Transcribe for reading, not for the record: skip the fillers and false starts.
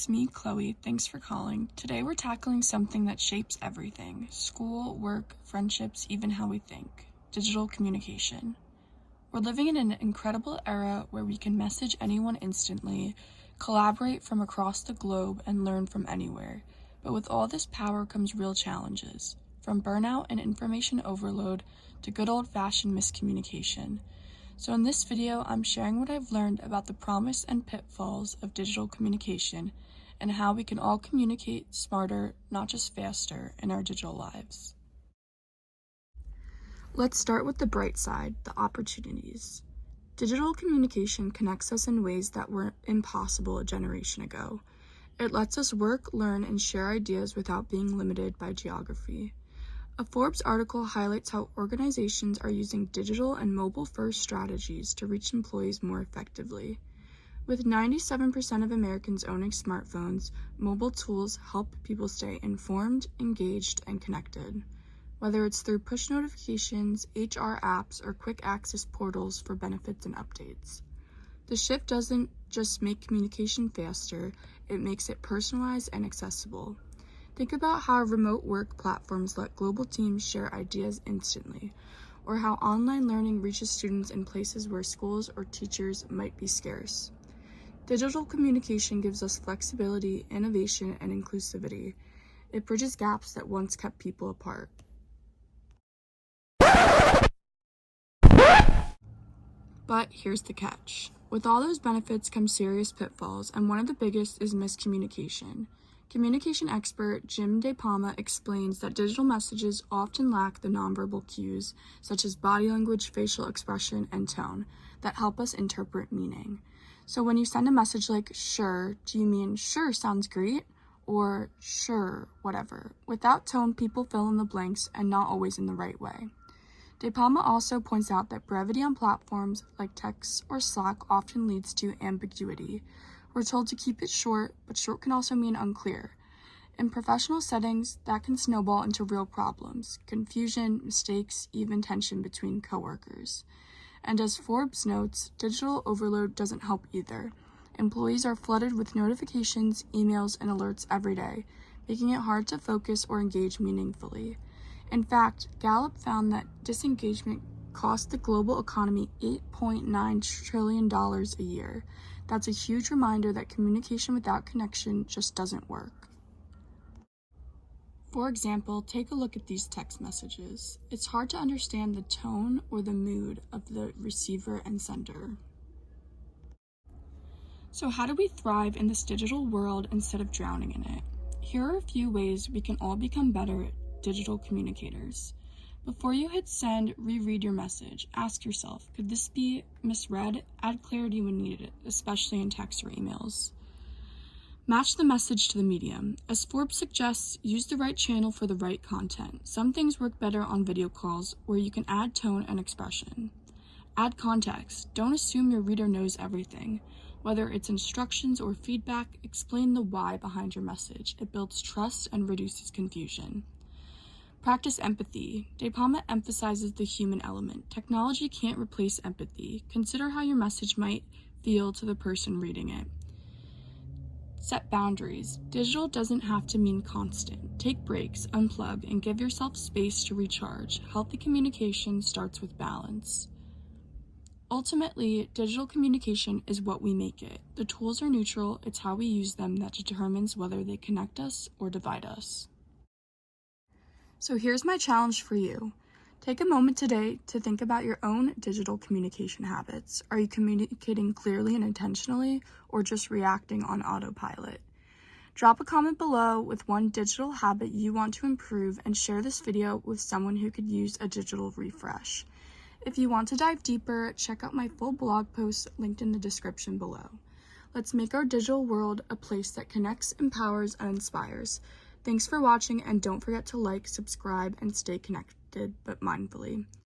it's me, Chloe. Thanks for calling. Today we're tackling something that shapes everything: school, work, friendships, even how we think. Digital communication. We're living in an incredible era where we can message anyone instantly, collaborate from across the globe, and learn from anywhere. But with all this power comes real challenges, from burnout and information overload to good old-fashioned miscommunication. So in this video, I'm sharing what I've learned about the promise and pitfalls of digital communication and how we can all communicate smarter, not just faster, in our digital lives. Let's start with the bright side, the opportunities. Digital communication connects us in ways that were impossible a generation ago. It lets us work, learn, and share ideas without being limited by geography. A Forbes article highlights how organizations are using digital and mobile-first strategies to reach employees more effectively. With 97% of Americans owning smartphones, mobile tools help people stay informed, engaged, and connected. Whether it's through push notifications, HR apps, or quick access portals for benefits and updates. The shift doesn't just make communication faster, it makes it personalized and accessible. Think about how remote work platforms let global teams share ideas instantly, or how online learning reaches students in places where schools or teachers might be scarce. Digital communication gives us flexibility, innovation, and inclusivity. It bridges gaps that once kept people apart. But here's the catch. With all those benefits come serious pitfalls, and one of the biggest is miscommunication. Communication expert Jim DePalma explains that digital messages often lack the nonverbal cues, such as body language, facial expression, and tone, that help us interpret meaning. So when you send a message like, "Sure," do you mean "sure sounds great?" or "sure, whatever"? Without tone, people fill in the blanks and not always in the right way. DePalma also points out that brevity on platforms like text or Slack often leads to ambiguity. We're told to keep it short, but short can also mean unclear. In professional settings, that can snowball into real problems: confusion, mistakes, even tension between coworkers. And as Forbes notes, digital overload doesn't help either. Employees are flooded with notifications, emails, and alerts every day, making it hard to focus or engage meaningfully. In fact, Gallup found that disengagement cost the global economy $8.9 trillion a year. That's a huge reminder that communication without connection just doesn't work. For example, take a look at these text messages. It's hard to understand the tone or the mood of the receiver and sender. So how do we thrive in this digital world instead of drowning in it? Here are a few ways we can all become better digital communicators. Before you hit send, reread your message. Ask yourself, could this be misread? Add clarity when needed, especially in text or emails. Match the message to the medium. As Forbes suggests, use the right channel for the right content. Some things work better on video calls, where you can add tone and expression. Add context. Don't assume your reader knows everything. Whether it's instructions or feedback, explain the why behind your message. It builds trust and reduces confusion. Practice empathy. DePalma emphasizes the human element. Technology can't replace empathy. Consider how your message might feel to the person reading it. Set boundaries. Digital doesn't have to mean constant. Take breaks, unplug, and give yourself space to recharge. Healthy communication starts with balance. Ultimately, digital communication is what we make it. The tools are neutral. It's how we use them that determines whether they connect us or divide us. So here's my challenge for you. Take a moment today to think about your own digital communication habits. Are you communicating clearly and intentionally, or just reacting on autopilot? Drop a comment below with one digital habit you want to improve, and share this video with someone who could use a digital refresh. If you want to dive deeper, check out my full blog post linked in the description below. Let's make our digital world a place that connects, empowers, and inspires. Thanks for watching, and don't forget to like, subscribe, and stay connected but mindfully.